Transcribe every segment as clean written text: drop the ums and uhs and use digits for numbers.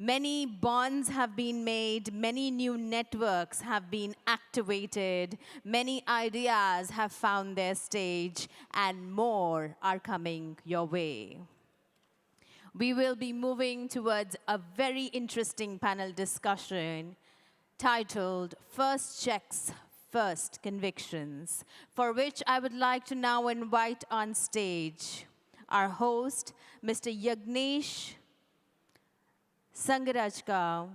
Many bonds have been made, many new networks have been activated, many ideas have found their stage, and more are coming your way. We will be moving towards a very interesting panel discussion titled First Checks, First Convictions, for which I would like to now invite on stage our host, Mr. Yagnesh Sangarajka,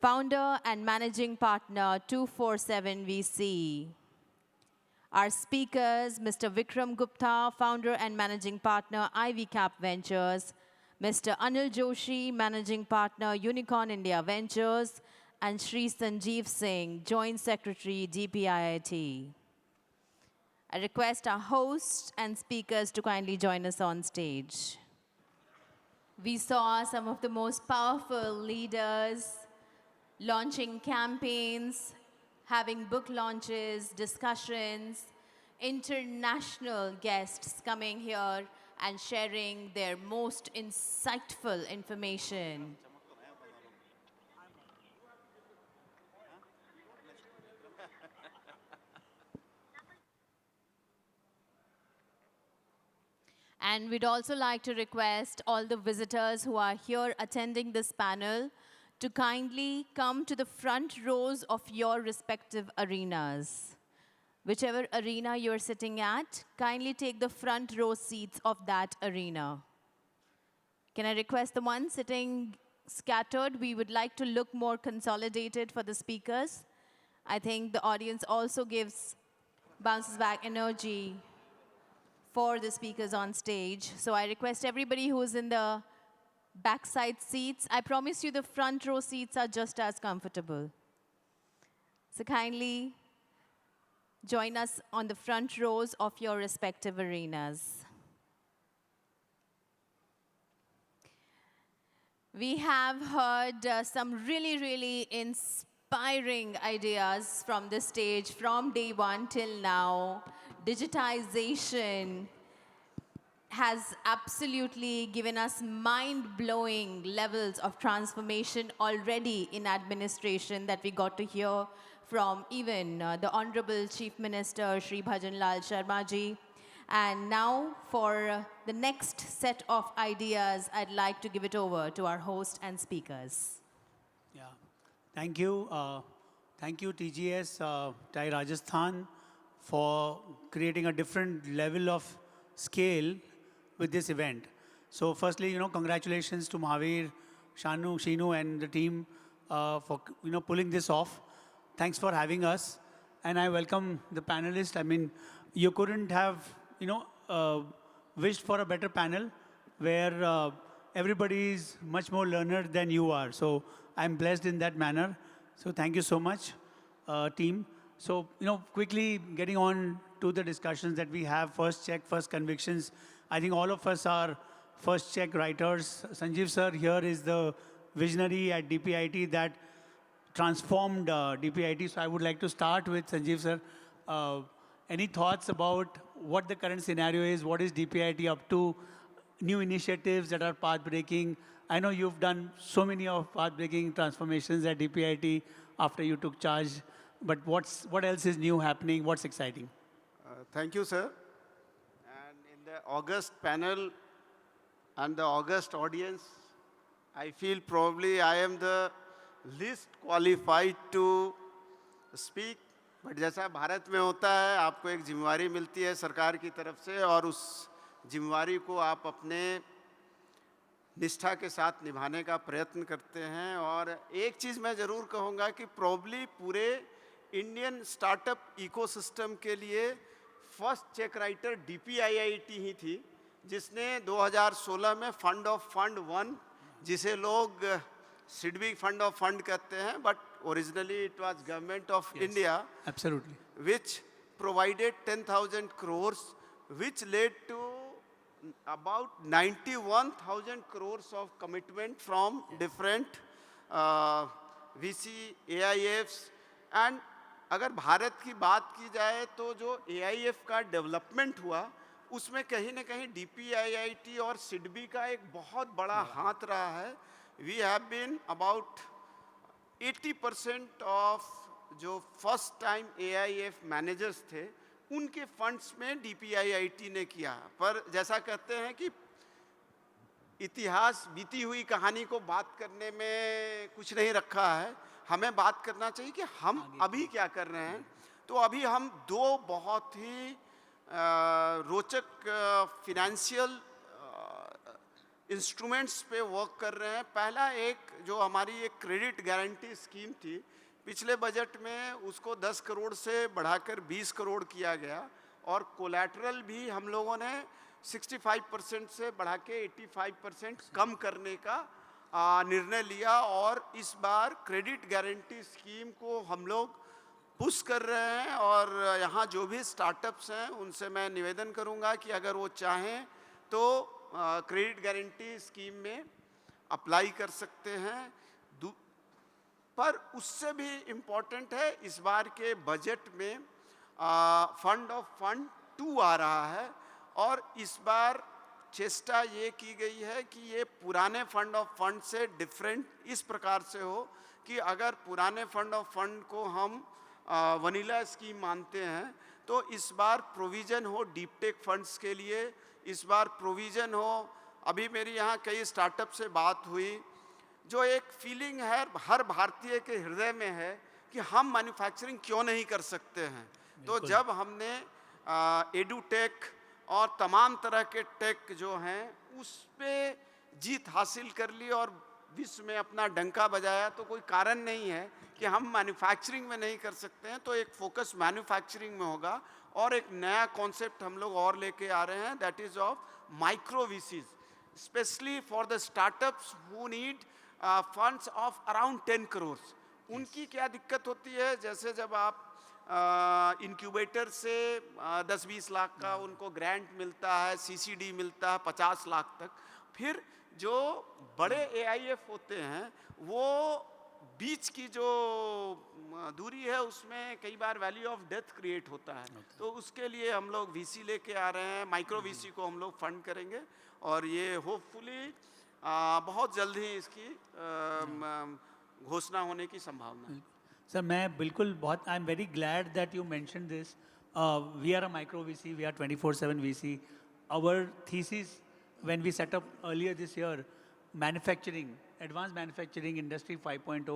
founder and managing partner 247 VC. Our speakers, Mr. Vikram Gupta, founder and managing partner, Ivy Cap Ventures, Mr. Anil Joshi, managing partner, Unicorn India Ventures, and Shri Sanjeev Singh, joint secretary, DPIIT. I request our hosts and speakers to kindly join us on stage. We saw some of the most powerful leaders launching campaigns, having book launches, discussions, international guests coming here and sharing their most insightful information. And we'd also like to request all the visitors who are here attending this panel to kindly come to the front rows of your respective arenas. Whichever arena you're sitting at, kindly take the front row seats of that arena. Can I request the ones sitting scattered? We would like to look more consolidated for the speakers. I think the audience also bounces back energy for the speakers on stage. So I request everybody who's in the backside seats, I promise you the front row seats are just as comfortable. So kindly join us on the front rows of your respective arenas. We have heard some really inspiring ideas from this stage from day one till now. Digitization has absolutely given us mind-blowing levels of transformation already in administration that we got to hear from even the Honorable Chief Minister, Shri Bhajan Lal Sharma ji. And now for the next set of ideas, I'd like to give it over to our host and speakers. Yeah, thank you. Thank you, TGS, TIE Rajasthan, for creating a different level of scale with this event. So firstly, congratulations to Mahavir, Shinu, and the team for, pulling this off. Thanks for having us. And I welcome the panelists. I mean, you couldn't have, wished for a better panel where everybody is much more learned than you are. So I'm blessed in that manner. So thank you so much, team. So, quickly getting on to the discussions that we have, first check, first convictions. I think all of us are first check writers. Sanjeev sir here is the visionary at DPIIT that transformed DPIIT. So I would like to start with Sanjeev sir. Any thoughts about what the current scenario is? What is DPIIT up to? New initiatives that are path-breaking. I know you've done so many of path-breaking transformations at DPIIT after you took charge. But what else is new happening? What's exciting? Thank you, sir. And in the August panel and the August audience, I feel probably I am the least qualified to speak. But जैसा भारत में होता है, आपको एक जिम्मेवारी मिलती है सरकार की तरफ से और उस जिम्मेवारी को आप अपने निष्ठा के साथ निभाने का प्रयत्न करते हैं। और एक चीज़ मैं ज़रूर कहूँगा कि प्रॉब्ली पूरे इंडियन स्टार्टअप इकोसिस्टम के लिए फर्स्ट चेक राइटर DPIIT ही थी, जिसने 2016 में फंड ऑफ फंड वन, जिसे लोग सिडबी फंड ऑफ फंड कहते हैं, but originally it was government of India, absolutely, which provided 10,000 crores, which led to about 91,000 crores of commitment from different VC, AIFs. And अगर भारत की बात की जाए तो जो AIF का डेवलपमेंट हुआ उसमें कहीं ना कहीं DPIIT और सिडबी का एक बहुत बड़ा हाथ रहा है. We have been about 80% of जो फर्स्ट टाइम AIF मैनेजर्स थे उनके फंड्स में DPIIT ने किया. पर जैसा कहते हैं कि इतिहास बीती हुई कहानी को बात करने में कुछ नहीं रखा है, हमें बात करना चाहिए कि हम अभी क्या कर रहे हैं. तो अभी हम दो बहुत ही रोचक फिनेंशियल इंस्ट्रूमेंट्स पे वर्क कर रहे हैं. पहला एक जो हमारी एक क्रेडिट गारंटी स्कीम थी, पिछले बजट में उसको 10 करोड़ से बढ़ाकर 20 करोड़ किया गया और कोलैटरल भी हम लोगों ने 65% से बढ़ा के 85% कम करने का निर्णय लिया. और इस बार क्रेडिट गारंटी स्कीम को हम लोग पुश कर रहे हैं. और यहाँ जो भी स्टार्टअप्स हैं उनसे मैं निवेदन करूँगा कि अगर वो चाहें तो क्रेडिट गारंटी स्कीम में अप्लाई कर सकते हैं. पर उससे भी इम्पोर्टेंट है, इस बार के बजट में फंड ऑफ फंड 2 आ रहा है. और इस बार चेष्टा ये की गई है कि ये पुराने फंड ऑफ फंड से डिफरेंट इस प्रकार से हो कि अगर पुराने फंड ऑफ फंड को हम वनीला स्कीम मानते हैं तो इस बार प्रोविज़न हो डीप टेक फंड्स के लिए, इस बार प्रोविज़न हो. अभी मेरी यहाँ कई स्टार्टअप से बात हुई, जो एक फीलिंग है हर भारतीय के हृदय में है कि हम मैन्युफैक्चरिंग क्यों नहीं कर सकते हैं. तो जब हमने एडुटेक और तमाम तरह के टेक जो हैं उस पे जीत हासिल कर ली और विश्व में अपना डंका बजाया, तो कोई कारण नहीं है कि हम मैन्युफैक्चरिंग में नहीं कर सकते हैं. तो एक फोकस मैन्युफैक्चरिंग में होगा. और एक नया कॉन्सेप्ट हम लोग और लेके आ रहे हैं, that is of micro VCs, specially for the startups who need funds of around 10 crore. उनकी क्या दिक्कत होती है, जैसे जब आप इंक्यूबेटर से 10-20 लाख का उनको ग्रांट मिलता है, CCD मिलता है 50 लाख तक. फिर जो बड़े AIF होते हैं वो बीच की जो दूरी है उसमें कई बार वैल्यू ऑफ डेथ क्रिएट होता है. तो उसके लिए हम लोग VC लेके आ रहे हैं. माइक्रो VC को हम लोग फंड करेंगे और ये होपफुली बहुत जल्द ही इसकी घोषणा होने की संभावना है. सर मैं बिल्कुल बहुत I am very glad that you mention this. We are a micro VC, we are 24/7 VC. Our thesis when we set up earlier this year, manufacturing, advanced manufacturing industry 5.0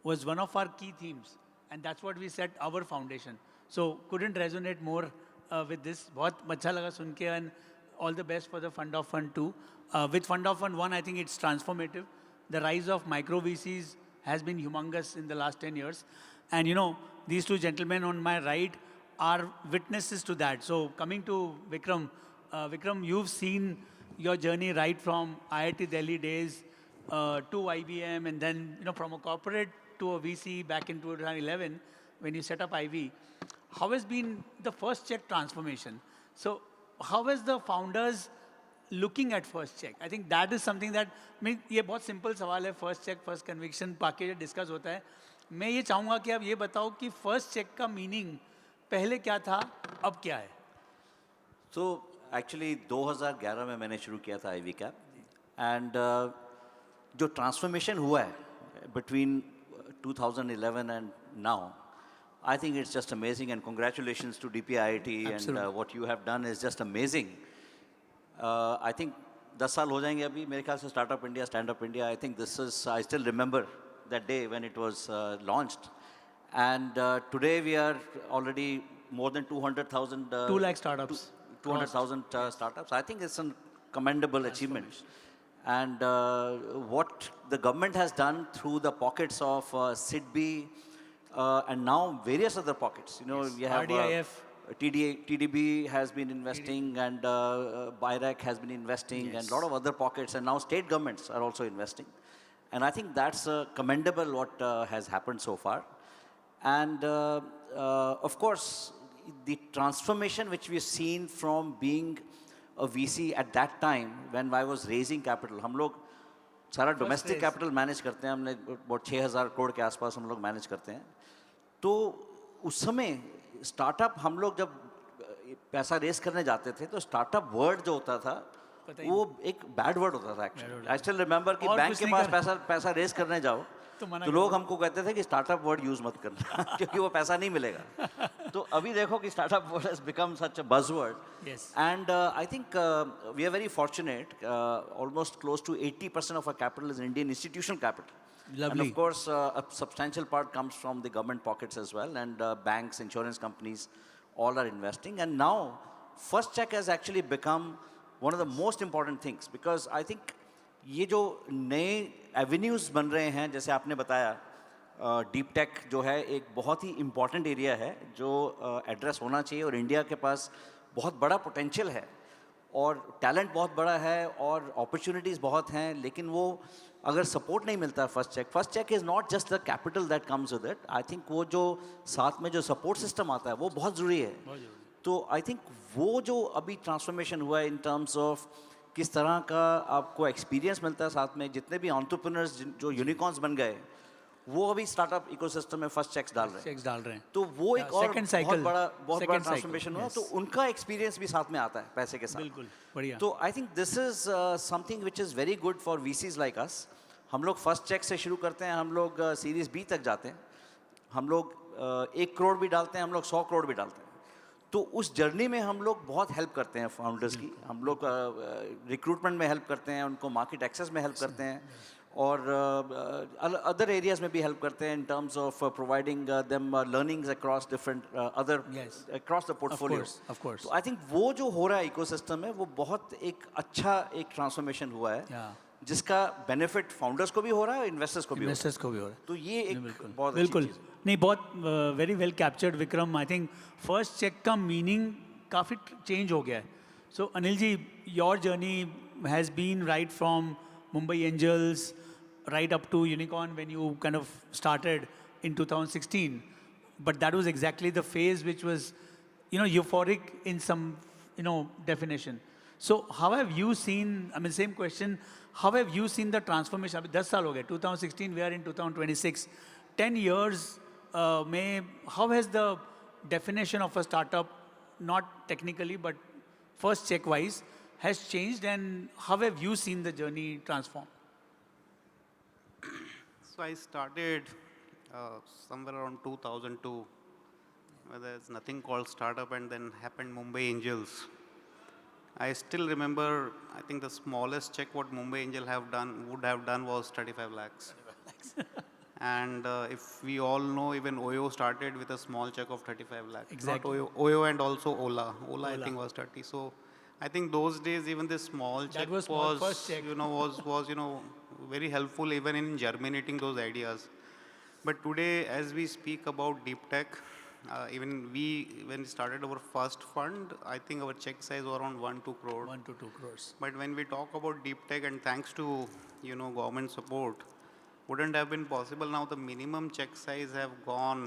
was one of our key themes, and that's what we set our foundation. So couldn't resonate more with this. बहुत अच्छा लगा सुन के, and all the best for the Fund of Fund 2. With Fund of Fund 1, I think it's transformative. The rise of micro VCs has been humongous in the last 10 years. And you know, these two gentlemen on my right are witnesses to that. So coming to Vikram, Vikram, you've seen your journey right from IIT Delhi days to IBM, and then from a corporate to a VC back in 2011 when you set up IV. How has been the first check transformation? So how is the founders looking at first check? I think that is something that, ये बहुत simple सवाल है, first check, first conviction बाकी discuss होता है. मैं ये चाहूँगा कि आप ये बताओ कि first check का meaning पहले क्या था, अब क्या है? So एक्चुअली 2011 में मैंने शुरू किया था IV कैप. एंड जो ट्रांसफॉर्मेशन हुआ है between 2011 and now, I think it's just amazing. And congratulations to DPIIT and what you have done is just amazing. I think 10 साल हो जाएंगे अभी मेरे ख्याल से Startup India, Stand Up India. I think this is, I still remember that day when it was launched. And today we are already more than 200,000 2 lakh startups. 200,000 startups. I think it's a commendable achievement. And what the government has done through the pockets of SIDBI and now various other pockets. You know, we have RDIF. TDB has been investing, and BIRAC has been investing, and a lot of other pockets, and now state governments are also investing. And I think that's commendable what has happened so far. And of course, the transformation which we have seen from being a VC at that time when I was raising capital, हम लोग सारा domestic capital manage करते हैं, हमने बहुत 6,000 करोड़ के आसपास हम लोग manage करते हैं. तो उस समय startup हम लोग जब पैसा रेस करने जाते थे तो स्टार्टअप वर्ड जो होता था पता ही वो एक बैड वर्ड होता था एक्चुअली. आई स्टिल रिमेंबर कि और बैंक कुछ के नहीं पास कर- पैसा रेस करने जाओ तो मना तो कर लोग हमको कहते थे कि स्टार्टअप वर्ड यूज मत करना क्योंकि वो पैसा नहीं मिलेगा. तो अभी देखो कि startup word has become such a buzzword. Yes. And I think we are very fortunate. Almost close to 80% of our capital is Indian institutional capital. And Lovely. of course, a substantial part comes from the government pockets as well. And banks, insurance companies, all are investing. And now, First Check has actually become one of the most important things. Because I think ये जो नए avenues बन रहे हैं, जैसे आपने बताया, deep tech जो है एक बहुत ही इम्पॉर्टेंट एरिया है जो एड्रेस होना चाहिए और इंडिया के पास बहुत बड़ा पोटेंशियल है और टैलेंट बहुत बड़ा है और अपॉर्चुनिटीज़ बहुत हैं, लेकिन वो अगर सपोर्ट नहीं मिलता first check is not just the capital that comes with it. I think वो जो साथ में जो सपोर्ट सिस्टम आता है वो बहुत ज़रूरी है. तो आई थिंक वो जो अभी ट्रांसफॉर्मेशन हुआ है इन टर्म्स ऑफ किस तरह का आपको एक्सपीरियंस मिलता है साथ में, जितने भी एंटरप्रेन्योर्स जो यूनिकॉर्न्स बन गए वो अभी स्टार्टअप इकोसिस्टम में फर्स्ट चेक्स डाल रहे हैं. चेक्स डाल रहे हैं. तो वो एक और second बहुत cycle. बड़ा Second cycle, ट्रांसफॉर्मेशन हुआ. yes. तो उनका एक्सपीरियंस भी साथ में आता है पैसे के साथ. बिल्कुल बढ़िया. तो आई think this is something which is very good for VCs like us. हम लोग फर्स्ट चेक से शुरू करते हैं, हम लोग सीरीज बी तक जाते हैं, हम लोग 1 करोड़ भी डालते हैं, हम लोग 100 करोड़ भी डालते हैं. तो उस जर्नी में हम लोग बहुत हेल्प करते हैं फाउंडर्स की. हम लोग रिक्रूटमेंट में हेल्प करते हैं, उनको मार्केट एक्सेस में हेल्प करते हैं और अदर एरियाज में भी हेल्प करते हैं in terms of providing them learnings across different other Yes. Across the portfolio. of course. तो आई थिंक वो जो हो रहा है इकोसिस्टम में वो बहुत एक अच्छा एक ट्रांसफॉर्मेशन हुआ है Yeah. जिसका बेनिफिट फाउंडर्स को भी हो रहा है और इन्वेस्टर्स को भी हो रहा इन्वेस्टर्स को भी हो रहा है. है. तो ये एक बिल्कुल बहुत अच्छी बिल्कुल चीज़ है. नहीं, बहुत very well captured Vikram. I think first cheque का मीनिंग काफ़ी चेंज हो गया है. So Anil ji, your journey has been right from Mumbai angels right up to Unicorn when you kind of started in 2016. But that was exactly the phase which was, euphoric in some, definition. So how have you seen, I mean, same question, how have you seen the transformation? अभी 10 साल हो गए, 2016, we are in 2026. 10 years में, how has the definition of a startup, not technically, but first check wise, has changed, and how have you seen the journey transform? So I started somewhere around 2002, where there's nothing called startup, and then happened Mumbai Angels. I still remember, I think the smallest check what Mumbai Angel would have done was 35 lakhs. And if we all know, even Oyo started with a small check of 35 lakhs. Exactly. Not Oyo and also Ola. Ola, I think, was 30. So I think those days, even this small check was small, first check. was very helpful even in germinating those ideas. But today, as we speak about deep tech, even when we started our first fund, I think our check size was around 1-2 crore. 1 to 2 crores. But when we talk about deep tech, and thanks to government support, wouldn't have been possible. Now the minimum check size have gone,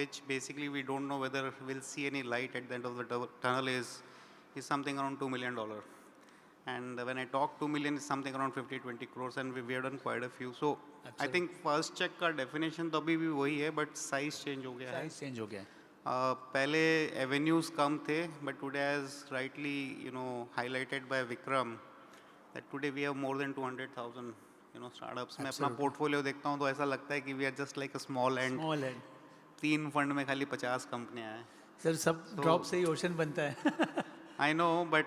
which basically we don't know whether we'll see any light at the end of the tunnel is something around $2 million. And when I talk 2 million is something around 50-20 crores, and we have done quite a few. So I think first check का definition तो अभी भी वही है, but size change हो गया है. Size change हो गया है. पहले avenues कम थे, but today, as rightly highlighted by Vikram, that today we have more than 200,000 startups. मैं अपना portfolio देखता हूँ तो ऐसा लगता है कि we are just like a small end. Small end. 3 fund में खाली 50 कंपनियां हैं. सर सब ड्रॉप से ही ओशन बनता है. I know, but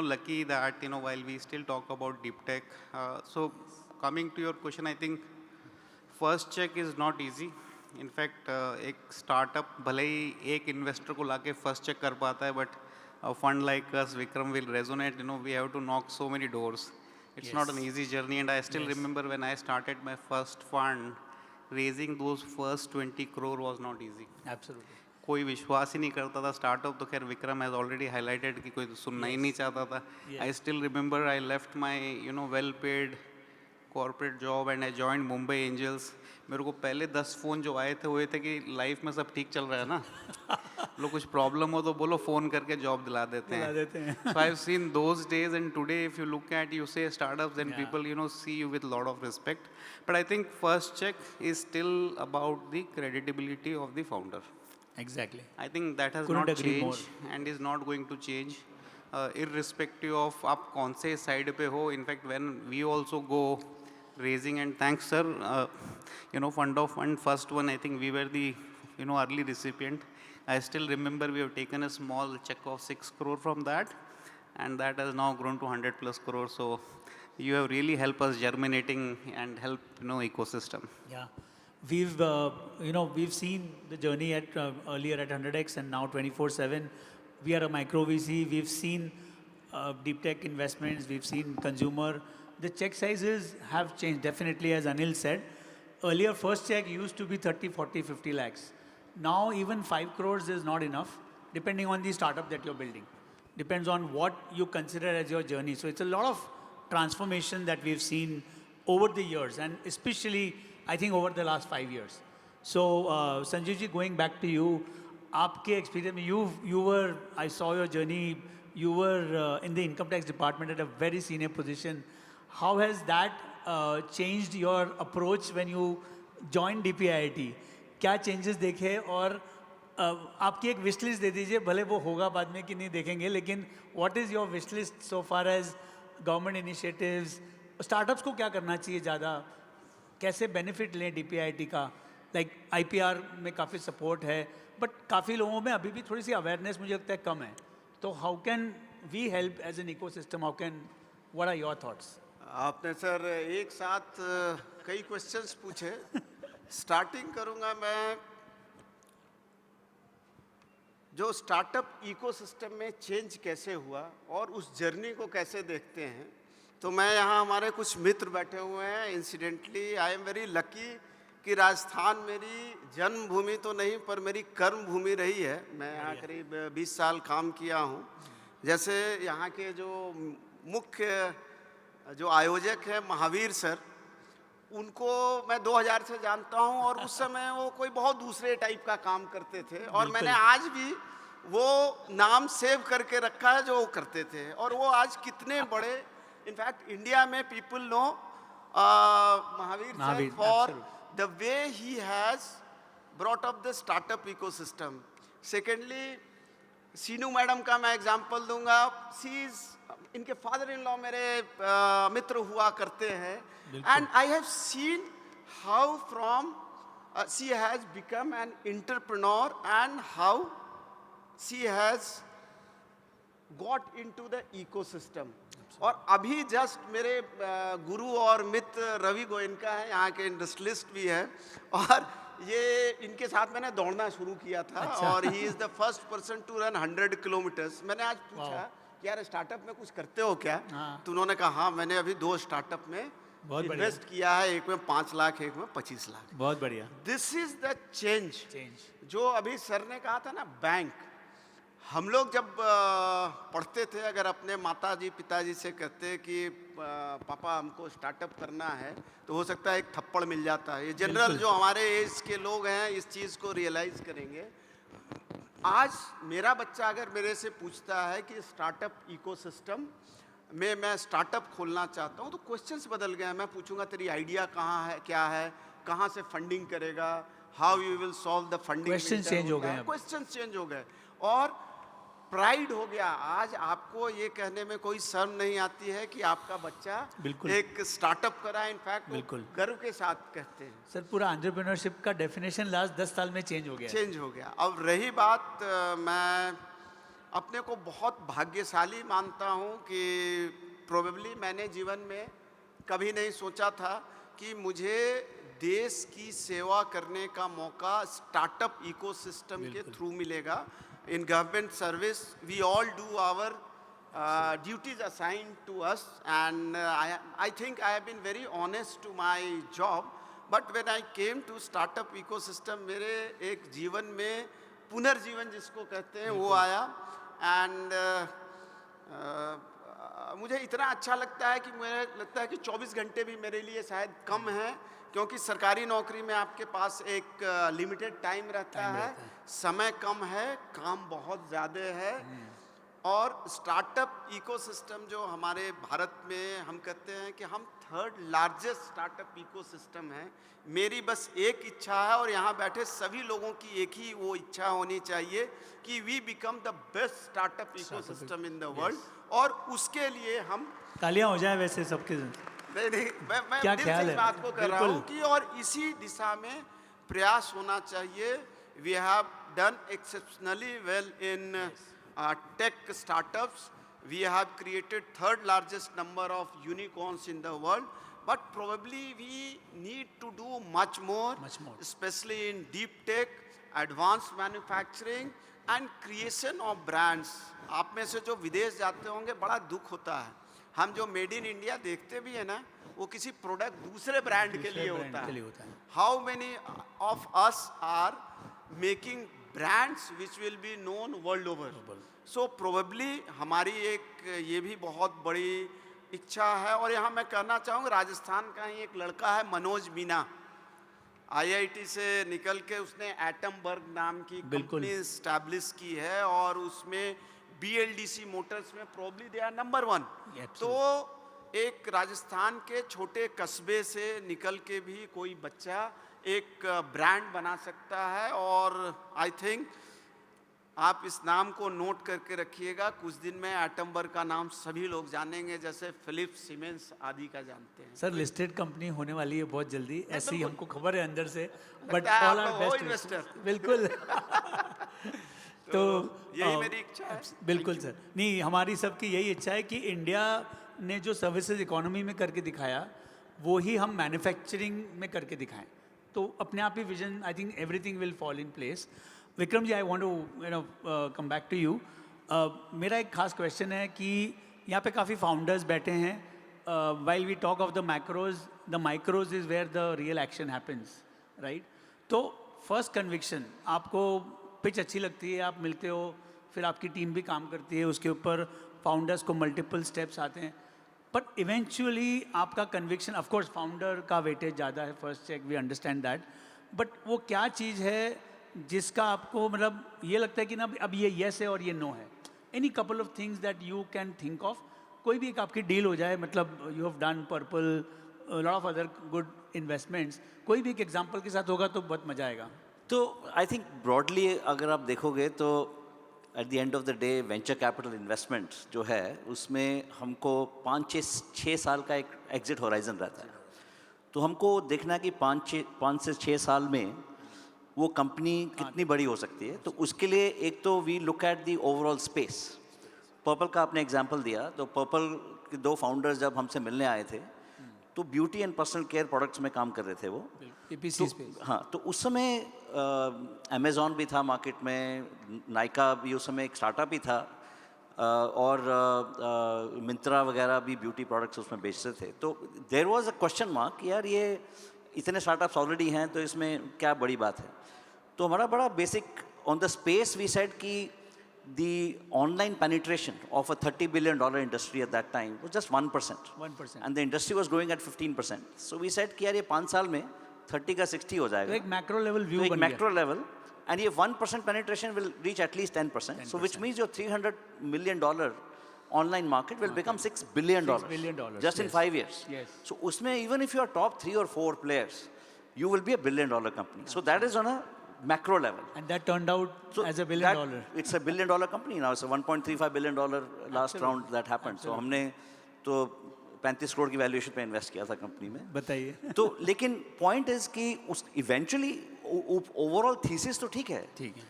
lucky that while we still talk about deep tech. So coming to your question, I think first check is not easy. In fact, एक startup भले ही एक investor को लाके first check कर पाता है, but a fund like us, Vikram, will resonate. We have to knock so many doors. It's not an easy journey, and I still remember when I started my first fund, raising those first 20 crore was not easy. Absolutely. कोई विश्वास ही नहीं करता था startup. तो खैर Vikram has already highlighted कि कोई सुनना ही नहीं चाहता था. I still remember I left my well paid corporate job and I joined Mumbai Angels. मेरे को पहले 10 फ़ोन जो आए थे वो ये थे कि लाइफ में सब ठीक चल रहा है ना, लोग कुछ प्रॉब्लम हो तो बोलो फ़ोन करके जॉब दिला देते हैं. So I have seen those days, and today if you look at you say startups and people see you with lot of respect. But I think first cheque is still about the creditability of the founder. Exactly. I think that has Couldn't not agree more. changed and is not going to change, irrespective of आप कौन से side पे हो. In fact, when we also go raising, and thanks sir, Fund of Fund first one, I think we were the early recipient. I still remember we have taken a small check of 6 crore from that, and that has now grown to 100 plus crore. So you have really helped us germinating and help ecosystem. Yeah. We've seen the journey at earlier at 100x and now 24/7. We are a micro VC. We've seen deep tech investments. We've seen consumer. The check sizes have changed definitely, as Anil said. Earlier, first check used to be 30, 40, 50 lakhs. Now, even 5 crores is not enough, depending on the startup that you're building. Depends on what you consider as your journey. So it's a lot of transformation that we've seen over the years, and especially, I think, over the last 5 years. So, Sanjeev ji, going back to you, आपके experience में, I saw your journey, you were in the income tax department at a very senior position. How has that changed your approach when you joined DPIIT? क्या changes देखे, और आपकी एक wish list दे दीजिए, भले वो होगा बाद में कि नहीं देखेंगे, लेकिन what is your wish list so far as government initiatives? Startups को क्या करना चाहिए ज़्यादा, कैसे benefit लें DPIIT का? Like IPR में काफ़ी support है, but काफ़ी लोगों में अभी भी थोड़ी सी awareness मुझे लगता है कम है. तो how can we help as an ecosystem? What are your thoughts? आपने सर एक साथ कई क्वेश्चंस पूछे. स्टार्टिंग करूंगा मैं, जो स्टार्टअप इकोसिस्टम में चेंज कैसे हुआ और उस जर्नी को कैसे देखते हैं. तो मैं यहाँ, हमारे कुछ मित्र बैठे हुए हैं. Incidentally I am very lucky कि राजस्थान मेरी जन्मभूमि तो नहीं, पर मेरी कर्म भूमि रही है. मैं यहाँ करीब 20 साल काम किया हूँ. जैसे यहाँ के जो मुख्य जो आयोजक है महावीर सर, उनको मैं 2000 से जानता हूँ, और उस समय वो कोई बहुत दूसरे टाइप का काम करते थे, और मैंने आज भी वो नाम सेव करके रखा है जो वो करते थे. और वो आज कितने बड़े, इनफैक्ट इंडिया में people know Mahavir sir for the way he has brought up the startup ecosystem. Secondly, Seenu madam का मैं एग्जांपल दूंगा. सी इज, इनके फादर इन लॉ मेरे मित्र हुआ करते हैं. And I have seen how from she has become an entrepreneur and how she has got into the ecosystem. और अभी जस्ट मेरे गुरु और मित्र रवि गोयनका है, यहाँ के इंडस्ट्रियलिस्ट भी है, और ये इनके साथ मैंने दौड़ना शुरू किया था. और he is the first person to run 100 kilometres. मैंने आज पूछा कि यार स्टार्टअप में कुछ करते हो क्या? तो उन्होंने कहा हाँ, मैंने अभी 2 स्टार्टअप में इन्वेस्ट किया है, एक में 5 लाख, एक में 25 लाख. बहुत बढ़िया. दिस इज द चेंज जो अभी सर ने कहा था ना. बैंक, हम लोग जब पढ़ते थे, अगर अपने माता जी पिताजी से कहते कि पापा हमको स्टार्टअप करना है, तो हो सकता है एक थप्पड़ मिल जाता है. ये जनरल जो हमारे एज के लोग हैं इस चीज़ को रियलाइज़ करेंगे. आज मेरा बच्चा अगर मेरे से पूछता है कि स्टार्टअप इकोसिस्टम में मैं स्टार्टअप खोलना चाहता हूँ, तो क्वेश्चंस बदल गए हैं. मैं पूछूंगा तेरी आइडिया कहाँ है, क्या है, कहाँ से फंडिंग करेगा, how you will solve the funding. Question change हो गए. क्वेश्चन चेंज हो गए, और प्राइड हो गया. आज आपको ये कहने में कोई शर्म नहीं आती है कि आपका बच्चा एक स्टार्टअप करा. इनफैक्ट गर्व के साथ कहते हैं. सर, पूरा एंटरप्रेन्योरशिप का डेफिनेशन लास्ट 10 साल में चेंज हो गया. अब रही बात, मैं अपने को बहुत भाग्यशाली मानता हूँ कि प्रोबेबली मैंने जीवन में कभी नहीं सोचा था कि मुझे देश की सेवा करने का मौका स्टार्टअप इकोसिस्टम के थ्रू मिलेगा. In government service, we all do our duties assigned to us, and I think I have been very honest to my job. But when I came to startup ecosystem, मेरे एक जीवन में पुनर्जीवन जिसको कहते हैं वो आया. एंड मुझे इतना अच्छा लगता है कि मुझे लगता है कि 24 घंटे भी मेरे लिए शायद कम है, क्योंकि सरकारी नौकरी में आपके पास एक लिमिटेड टाइम रहता है, समय कम है, काम बहुत ज़्यादा है. और स्टार्टअप इकोसिस्टम जो हमारे भारत में हम कहते हैं कि हम थर्ड लार्जेस्ट स्टार्टअप इकोसिस्टम है। मेरी बस एक इच्छा है और यहाँ बैठे सभी लोगों की एक ही वो इच्छा होनी चाहिए कि we become the best startup ecosystem in the world. और उसके लिए हम तालियां हो जाए वैसे सबके। नहीं, मैं क्या दिल ख्याल से है? इस बात को कर रहा बिल्कुल। हूँ कि और इसी दिशा में प्रयास होना चाहिए। We have done exceptionally well in tech startups. We have created third largest number of unicorns in the world, but probably we need to do much more, especially in deep tech, advanced manufacturing and creation of brands. आप में से जो विदेश जाते होंगे बड़ा दुख होता है, हम जो मेड इन इंडिया देखते भी है ना, वो किसी प्रोडक्ट दूसरे ब्रांड के लिए होता है। How many of us are making brands which will be known world over? So probably हमारी एक ये भी बहुत बड़ी इच्छा है। और यहाँ मैं कहना चाहूँगा, राजस्थान का ही एक लड़का है मनोज मीना, IIT से निकल के उसने एटम बर्ग नाम की कंपनी स्टैब्लिश की है और उसमें BLDC मोटर्स में प्रोबब्ली दे आर नंबर 1। तो एक राजस्थान के छोटे कस्बे से निकल के भी कोई बच्चा एक ब्रांड बना सकता है। और आई थिंक आप इस नाम को नोट करके रखिएगा, कुछ दिन में एटमबर्ग का नाम सभी लोग जानेंगे जैसे फिलिप्स, सीमेंस आदि का जानते हैं। सर लिस्टेड कंपनी होने वाली है बहुत जल्दी, ऐसी ही हमको खबर है अंदर से, बट है ऑल आप आर लोग हो बेस्ट investor। बिल्कुल। तो यही मेरी इच्छा है। बिल्कुल सर, नहीं हमारी सबकी यही इच्छा है कि इंडिया ने जो सर्विसेज इकोनॉमी में करके दिखाया वो ही हम मैन्युफैक्चरिंग में करके दिखाएं, तो अपने आप ही vision, I think everything will fall in place. Vikram ji, I want to come back to you. मेरा एक खास क्वेश्चन है कि यहाँ पे काफ़ी फाउंडर्स बैठे हैं, while we talk of the micros is where the real action happens, right? तो फर्स्ट कन्विक्शन, आपको पिच अच्छी लगती है, आप मिलते हो, फिर आपकी टीम भी काम करती है, उसके ऊपर फाउंडर्स को मल्टीपल स्टेप्स आते हैं, बट इवेंचुअली आपका कन्विक्शन, ऑफ कोर्स फाउंडर का वेटेज ज़्यादा है, first check, we understand that, but वो क्या चीज़ है जिसका आपको मतलब ये लगता है कि ना अब ये येस है और ये नो है? Any couple of things that you can think of, कोई भी एक आपकी डील हो जाए, मतलब you have done purple, lot of other good investments, कोई भी एक एग्जांपल के साथ होगा तो बहुत मजा आएगा। तो आई थिंक ब्रॉडली अगर आप देखोगे तो at the end of the day venture capital investment जो है उसमें हमको 5-6 साल का एक एग्जिट होराइजन रहता है। तो हमको देखना है कि 5 से 6 साल में वो कंपनी कितनी बड़ी हो सकती है। तो उसके लिए एक तो we look at the overall space. Purplle का आपने एग्जांपल दिया, तो पर्पल के 2 फाउंडर्स जब हमसे मिलने आए थे तो beauty and personal care products में काम कर रहे थे वो। EPC space. हाँ, तो उस समय अमेज़ॉन भी था मार्केट में, नाइका भी उस समय एक स्टार्टअप ही था, और मिंत्रा वगैरह भी ब्यूटी प्रोडक्ट्स उसमें बेचते थे। तो there was a question mark कि यार ये इतने स्टार्टअप्स ऑलरेडी हैं तो इसमें क्या बड़ी बात है। तो हमारा बड़ा basic on the space we said कि the online penetration of a $30 billion industry at that time was just 1%. 1%. And the industry was growing at 15%. So we said कि यार ये 5 साल में 30 का 60 हो जाएगा। तो एक मैक्रो लेवल व्यू तो एक बन गया। मैक्रो लेवल, and ये 1% penetration will reach at least 10%. So which means your $300 million online market will become $6 billion. $6 billion, just in yes. 5 years. Yes. So उसमें even if you are top 3 or 4 players, you will be a $1 billion company. So that is on a macro level. And that turned out So as a $1 that- billion. It's a $1 billion company now. It's a $1.35 billion last round that happened. So हमने तो 35 करोड़ की valuation पे invest किया था company में। बताइए। तो लेकिन पॉइंट इज कि उस इवेंचुअली ओवरऑल थीसिस तो ठीक है, ठीक है।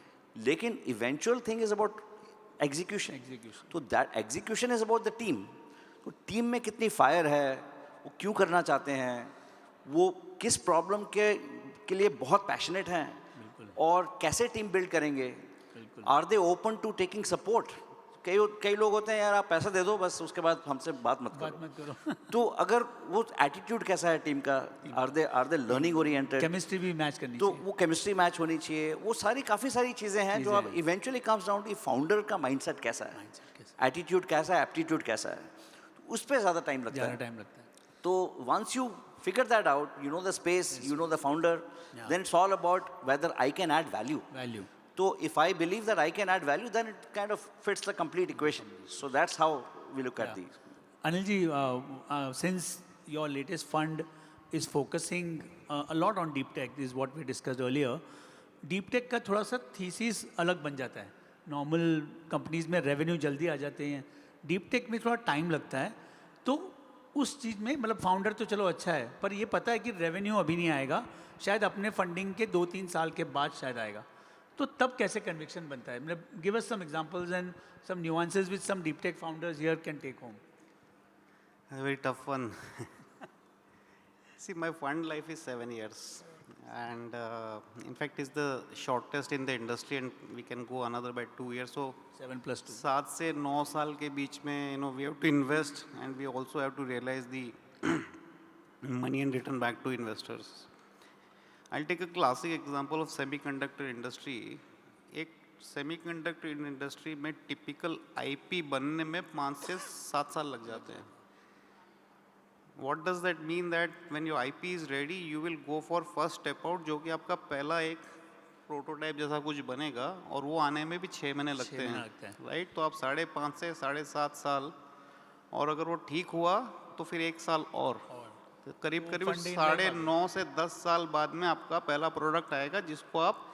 लेकिन eventual thing is about execution. Execution. तो that execution is about the team. तो टीम में कितनी फायर है, वो क्यों करना चाहते हैं, वो किस प्रॉब्लम के लिए बहुत पैशनेट हैं, और कैसे टीम बिल्ड करेंगे, are they open to taking support. कई लोग होते हैं यार आप पैसा दे दो बस उसके बाद हमसे बात मत करो। तो अगर वो एटीट्यूड कैसा है टीम का, are they learning oriented, chemistry भी मैच करनी तो चाहिए। वो केमिस्ट्री मैच होनी चाहिए। वो काफ़ी सारी चीज़ें हैं जो अब eventually comes down to founder का माइंडसेट कैसा है, एटीट्यूड कैसा है, एप्टीट्यूड कैसा है, तो उस पर ज़्यादा टाइम लगता ज़्यादा है। टाइम लगता है। तो once you figure that out, you know the space, you know the founder, then it's all about whether I can add value. Value. So if I believe that I can add value, then it kind of fits the complete equation. So that's how we look at Yeah. these. Anilji, since your latest fund is focusing a lot on deep tech, is what we discussed earlier. Deep tech का थोड़ा सा thesis अलग बन जाता है. Normal companies में revenue जल्दी आ जाते हैं. Deep tech में थोड़ा time लगता है. तो उस चीज़ में मतलब फाउंडर तो चलो अच्छा है, पर ये पता है कि रेवेन्यू अभी नहीं आएगा, शायद अपने फंडिंग के 2-3 साल के बाद शायद आएगा. तो तब कैसे कन्विक्शन बनता है? मतलब give us some examples and some nuances which some deep tech founders here can take home. A very tough one. See, my fund life is 7 years. And in fact, is the shortest in the industry, and we can go another by 2 years. So 7+2. 7 से 9 साल के बीच में, we have to invest, and we also have to realize the money and return back to investors. I'll take a classic example of semiconductor industry. एक semiconductor industry में typical IP बनने में 5 से 7 साल लग जाते हैं. What does that mean? That when your IP is ready, you will go for first step out, जो कि आपका पहला एक प्रोटोटाइप जैसा कुछ बनेगा, और वो आने में भी 6 महीने लगते हैं, राइट? तो आप 5.5 से 7.5 साल, और अगर वो ठीक हुआ तो फिर 1 साल और तो करीब 9.5 से 10 साल बाद में आपका पहला प्रोडक्ट आएगा, जिसको आप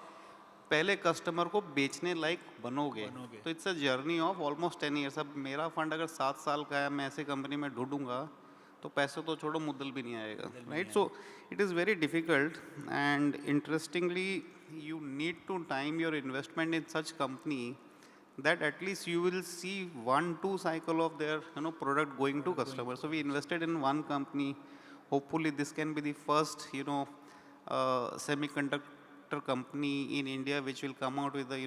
पहले कस्टमर को बेचने लायक बनोगे. तो it's a journey of almost 10 years. अब मेरा फंड अगर 7 साल का है, मैं ऐसे कंपनी में ढूंढूंगा तो पैसे तो छोड़ो, मुद्दल भी नहीं आएगा, right? So it is very difficult, and interestingly you need to time your investment in such company that at least you will see 1-2 cycle of their product going to customers. So we invested in one company. Hopefully this can be the first semiconductor company in India which will come out with the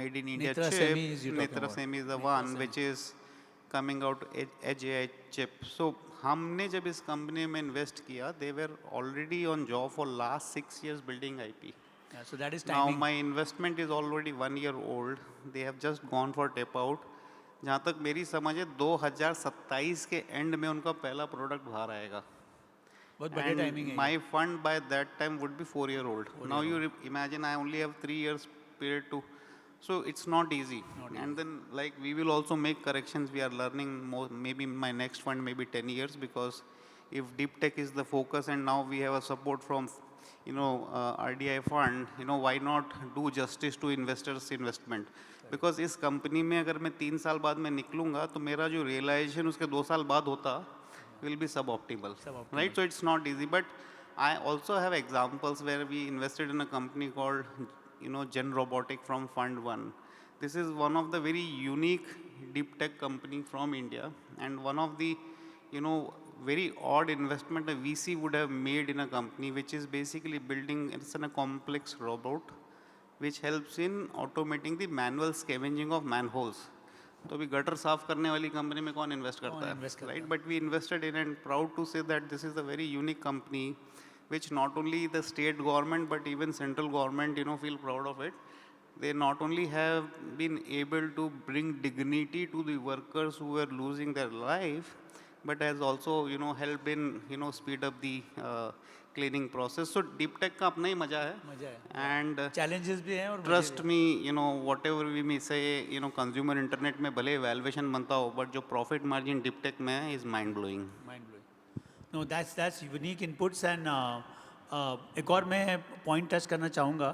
made in India Nitra chip. Semi is you talking Nitra about. Semi is the one which is coming out edge AI chip. So हमने जब इस company में invest किया, they were already on job for last 6 years building IP. Yeah, so that is Now timing. my investment is already 1 year old. They have just gone for tape out. जहाँ तक मेरी समझ है 2027 के and में उनका पहला प्रोडक्ट बाहर आएगा. बहुत बढ़िया टाइमिंग है. My fund by that time would be 4 year old. Now you imagine I only have 3 years period to, so it's not easy. And then like we will also make corrections. We are learning more. Maybe my next fund maybe 10 years, because if deep tech is the focus and now we have a support from RDI fund, why not do justice to investors investment? Because इस company में अगर मैं 3 साल बाद में निकलूंगा तो मेरा जो realization उसके 2 साल बाद होता will be suboptimal, right? So it's not easy. But I also have examples where we invested in a company called Gen Robotic from Fund 1. This is one of the very unique deep tech company from India, and one of the very odd investment a VC would have made in a company which is basically building, it's a complex robot which helps in automating the manual scavenging of manholes. तो अभी gutter साफ करने वाली company में कौन invest करता है, right? But we invested in, and proud to say that this is a very unique company which not only the state government but even central government feel proud of it. They not only have been able to bring dignity to the workers who were losing their life, but has also helped in speed up the cleaning process. So deep tech का अपना ही मजा है. And challenges भी हैं और trust me, whatever we may say, consumer internet में भले valuation बनता हो, but जो profit margin deep tech में है is mind blowing. No, that's unique inputs. And एक और मैं point touch करना चाहूँगा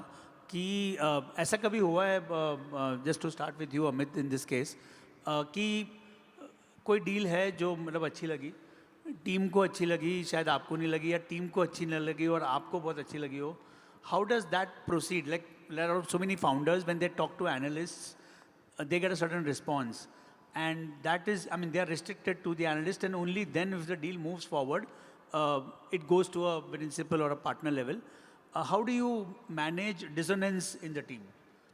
कि ऐसा कभी हुआ है, just to start with you Amit in this case, कि कोई डील है जो मतलब अच्छी लगी, टीम को अच्छी लगी, शायद आपको नहीं लगी, या टीम को अच्छी नहीं लगी और आपको बहुत अच्छी लगी हो. How does that proceed? Like there are so many founders, when they talk to analysts, they get a certain response. And that is, I mean, they are restricted to the analyst, and only then if the deal moves forward, it goes to a principal or a partner level. How do you manage dissonance in the team?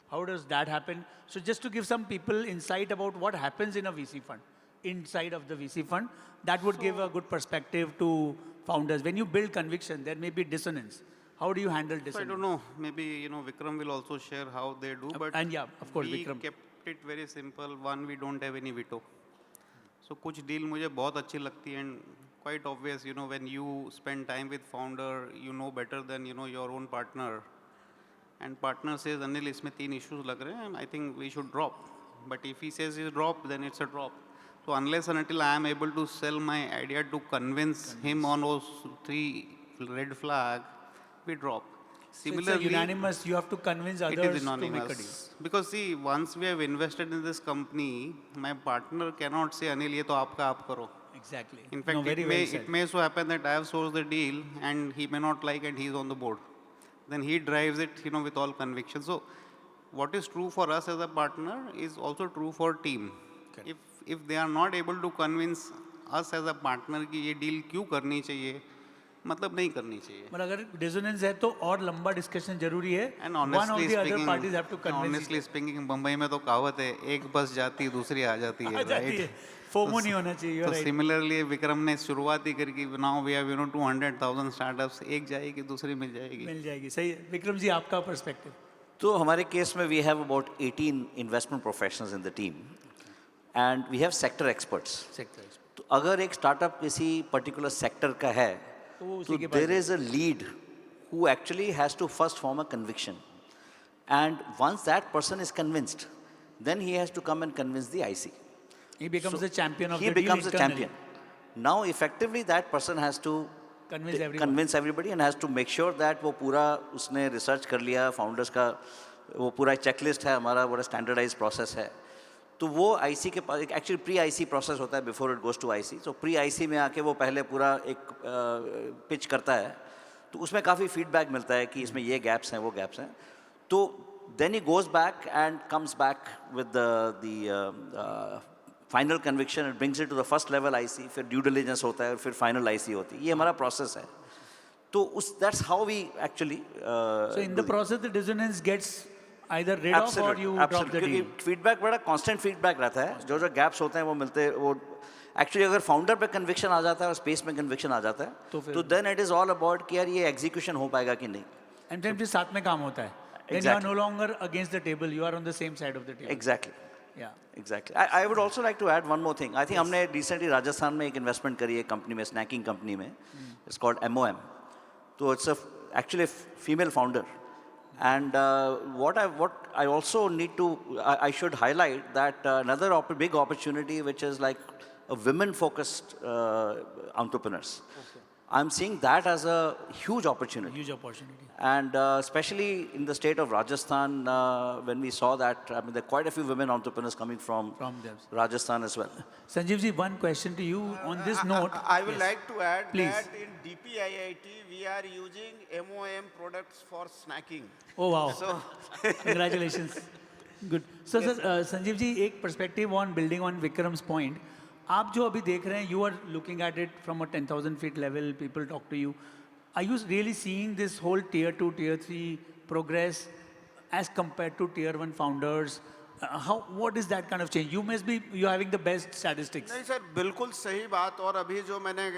How does that happen? So just to give some people insight about what happens in a VC fund, inside of the VC fund, that would give a good perspective to founders. When you build conviction, there may be dissonance. How do you handle dissonance? So I don't know, maybe Vikram will also share how they do, but and yeah, of course, we Vikram. kept it very simple. One, we don't have any veto. So कुछ deal मुझे बहुत अच्छी लगती है, and quite obvious, when you spend time with founder, you know better than your own partner. And partner says, Anil, इसमें 3 issues लग रहे हैं, and I think we should drop. But if he says it's drop, then it's a drop. So unless and until I am able to sell my idea to convince him on those 3 red flag, we drop. So it's a unanimous, you have to convince it others is to make a deal. anonymous. Because see, once we have invested in this company, my partner cannot say, Anil, ye to aapka aap karo. Exactly. In fact, no, very well said. it may so happen that I have sourced the deal and he may not like and he's on the board. Then he drives it, with all conviction. So what is true for us as a partner is also true for team. If they are not able to convince us as a partner कि ये deal क्यों करनी चाहिए, मतलब नहीं करनी चाहिए. पर अगर डिसोनेंस है तो और लंबा डिस्कशन जरूरी है. And One of honestly the other speaking, parties have to convince Bombay में तो कहावत है, एक बस जाती दूसरी आ जाती है, आ जाती right? है. फोमो नहीं होना चाहिए. You're तो right. सिमिलरली विक्रम ने शुरुआत ही करके नाउ वी हैव 200,000 स्टार्टअप्स, एक जाएगी दूसरी मिल जाएगी. मिल जाएगी. सही है. विक्रम जी आपका पर्सपेक्टिव. तो हमारे केस में we have about 18 investment professionals in the team and we have sector experts. Sectors. तो अगर एक स्टार्टअप किसी पर्टिकुलर सेक्टर का है तो there is a lead who actually has to first form a conviction and once that person is convinced then he has to come and convince the IC. He becomes the champion of He the deal becomes a internally. champion. Now effectively that person has to convince everybody and has to make sure that वो पूरा उसने research कर लिया founders का, वो पूरा checklist है हमारा, बड़ा स्टैंडर्डाइज प्रोसेस है. तो वो आईसी के पास एक्चुअली प्री आईसी प्रोसेस होता है before it goes to IC. So pre IC में आके वो पहले पूरा एक पिच करता है, तो उसमें काफ़ी फीडबैक मिलता है कि इसमें ये गैप्स हैं वो गैप्स हैं. तो then he goes back and comes back with the final conviction, it brings it to the first level IC, फिर ड्यू डिलिजेंस होता है और फिर फाइनल आईसी होती है. ये हमारा प्रोसेस है. तो उस that's how we actually So in the process the dissonance gets either rid of or you drop the deal. Feedback बड़ा कांस्टेंट फीडबैक रहता है. जो गैप्स होते हैं वो मिलते हैं. वो एक्चुअली अगर फाउंडर पे कन्विक्शन आ जाता है और स्पेस में कन्विक्शन आ जाता है तो then it is all about कि यार ये एग्जीक्यूशन हो पाएगा कि नहीं. And then फिर साथ में काम होता है. Then you are no longer against the table, you are on the same side of the table. Exactly. Yeah. Exactly. I would also like to add one more thing. I think हमने recently Rajasthan में एक investment करी है company में, snacking company में. It's called MOM. So it's actually a female founder. And what I also need to I should highlight that another big opportunity which is like a women-focused entrepreneurs. I'm seeing that as a huge opportunity. Huge opportunity. And especially in the state of Rajasthan, when we saw that, I mean, there are quite a few women entrepreneurs coming from them. Rajasthan as well. Sanjeev ji, one question to you on this note. I would like to add Please. that in DPIIT we are using MOM products for snacking. Oh wow. So Congratulations. Good. So sir, Sanjeev ji, एक perspective on building on Vikram's point. आप जो अभी देख रहे हैं, you are looking at it from a 10,000 feet level, people talk to you. Are you really seeing this whole tier 2, tier 3 progress as compared to tier 1 founders? What is that kind of change? You're having the best statistics. नहीं sir, बिल्कुल सही बात. और अभी जो मैंने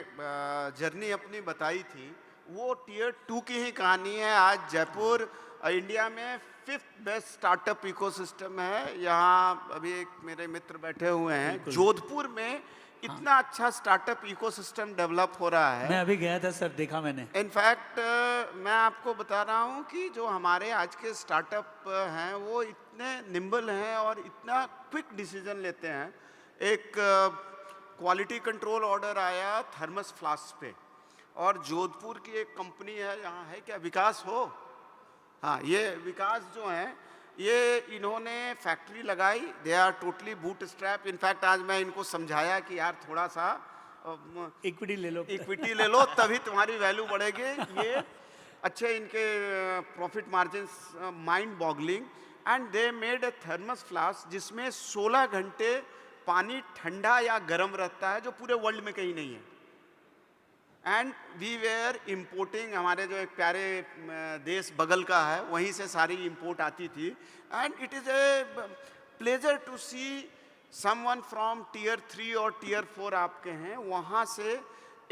journey अपनी बताई थी वो टियर 2 की ही कहानी है. आज जयपुर इंडिया में 5th बेस्ट स्टार्टअप इकोसिस्टम है. यहाँ अभी एक मेरे मित्र बैठे हुए हैं. जोधपुर में इतना अच्छा स्टार्टअप इकोसिस्टम डेवलप हो रहा है. मैं अभी गया था सर, देखा मैंने. इनफैक्ट मैं आपको बता रहा हूँ कि जो हमारे आज के स्टार्टअप हैं वो इतने निम्बल हैं और इतना क्विक डिसीजन लेते हैं. एक क्वालिटी कंट्रोल ऑर्डर आया थर्मस फ्लास्क पे, और जोधपुर की एक कंपनी है, यहाँ है क्या, विकास हो, हाँ, ये विकास जो है ये इन्होंने फैक्ट्री लगाई. They are totally bootstrap. In fact आज मैं इनको समझाया कि यार थोड़ा सा इक्विटी ले लो तभी तुम्हारी वैल्यू बढ़ेगी. ये अच्छे इनके profit margin mind boggling. And they made a thermos flask जिसमें 16 घंटे पानी ठंडा या गर्म रहता है, जो पूरे वर्ल्ड में कहीं नहीं है. एंड वी वेयर इम्पोर्टिंग, हमारे जो एक प्यारे देश बगल का है वहीं से सारी इम्पोर्ट आती थी. And it is a pleasure to see someone from tier 3 और टियर 4 आपके हैं, वहाँ से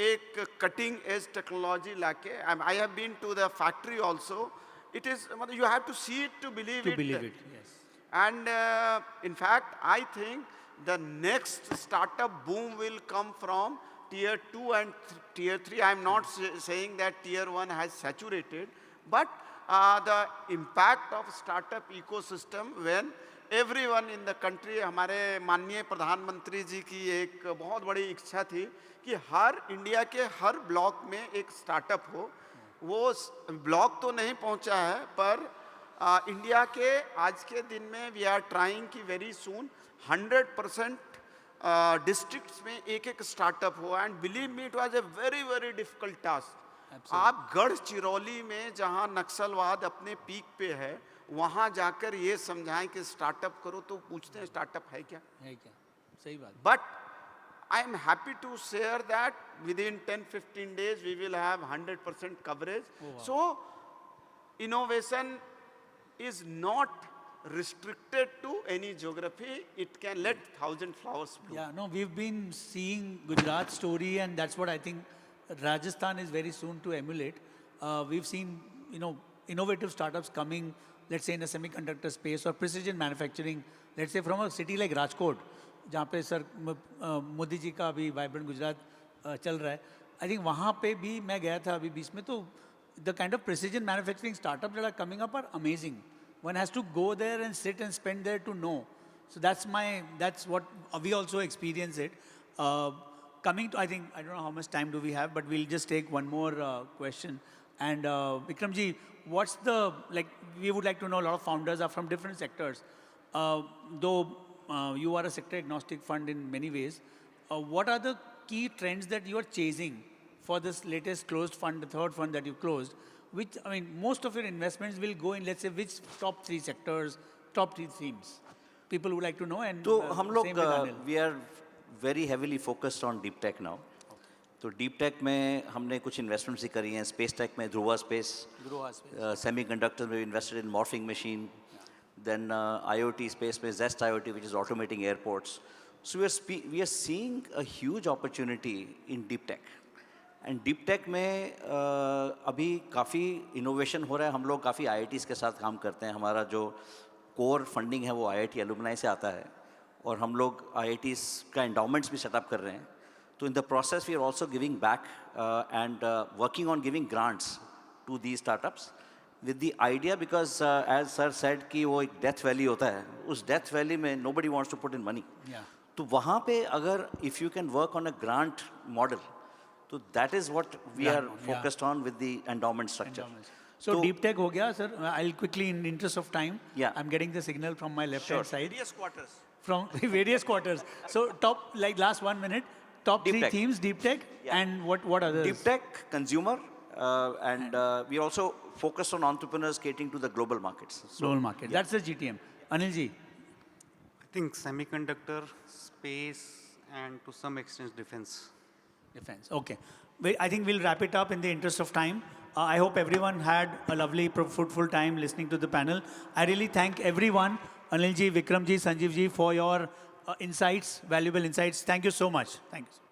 एक कटिंग एज टेक्नोलॉजी लाके. I have been to the factory also. It is मतलब you have to see it to believe it. And in fact I think the next startup boom will come from tier 2 and tier 3. I am not saying that tier 1 has saturated, but the impact of startup ecosystem when everyone in the country, हमारे माननीय प्रधानमंत्री जी की एक बहुत बड़ी इच्छा थी कि हर इंडिया के हर ब्लॉक में एक स्टार्टअप हो। वो ब्लॉक तो नहीं पहुंचा है, पर इंडिया के आज के दिन में वी आर ट्राइंग कि वेरी सून 100% डिस्ट्रिक्ट्स में एक एक स्टार्टअप हो। And believe me, it was a very very difficult task. आप गढ़चिरौली में जहां नक्सलवाद अपने पीक पे है, वहां जाकर ये समझाएं कि स्टार्टअप करो, तो पूछते हैं स्टार्टअप है क्या? है क्या? सही बात। But I am happy to share that within 10-15 days we will have 100% coverage. So innovation is not restricted to any geography. It can let 1,000 flowers bloom. Yeah, no, we've been seeing Gujarat story, and that's what I think Rajasthan is very soon to emulate. We've seen, innovative startups coming, let's say in the semiconductor space or precision manufacturing, let's say from a city like Rajkot, जहाँ पे sir Modi ji का अभी vibrant Gujarat चल रहा है। I think वहाँ पे भी मैं गया था अभी बीच में, तो the kind of precision manufacturing startup that are coming up are amazing. One has to go there and sit and spend there to know. So that's what we also experience it. Coming to, I don't know how much time do we have, but we'll just take one more question. And Vikram ji, what's we would like to know, a lot of founders are from different sectors. Though you are a sector agnostic fund in many ways, what are the key trends that you are chasing for this latest closed fund, the third fund that you closed? Which, most of your investments will go in, let's say, which top 3 sectors, top 3 themes? People would like to know. And तो हम लोग same with Anil. We are very heavily focused on deep tech now. तो deep tech में हमने कुछ investments ही करी हैं। Space tech में ध्रुवा स्पेस, सेमीकंडक्टर में invested in morphing machine, then IoT space में Zest IoT which is automating airports. So we are seeing a huge opportunity in deep tech. And deep tech में अभी काफ़ी innovation हो रहा है। हम लोग काफ़ी IITs के साथ काम करते हैं। हमारा जो कोर फंडिंग है वो IIT एलुमनाई से आता है, और हम लोग IITs का एंडाउमेंट्स भी सेटअप कर रहे हैं। तो in the process we are also giving back and working on giving grants to the startups with the idea, because as sir said कि वो एक डेथ वैली होता है, उस डेथ वैली में nobody wants to put in money. तो वहाँ पे अगर if you can work on a grant model, तो that is what we are focused on with the endowment structure. So deep tech ho gaya, sir. I'll quickly, in the interest of time, Yeah. I'm getting the signal from my left-hand side. Various quarters. From various quarters. So top, last 1 minute, top Deep 3 tech. themes, deep tech, Yeah. and what others? Deep tech, consumer, and we also focus on entrepreneurs catering to the global markets. Global market. That's the GTM. Anil ji. I think semiconductor, space, and to some extent defense. Defense. Okay. I think we'll wrap it up in the interest of time. I hope everyone had a lovely, fruitful time listening to the panel. I really thank everyone, Anil ji, Vikram ji, Sanjeev ji, for your insights, valuable insights. Thank you so much. Thank you.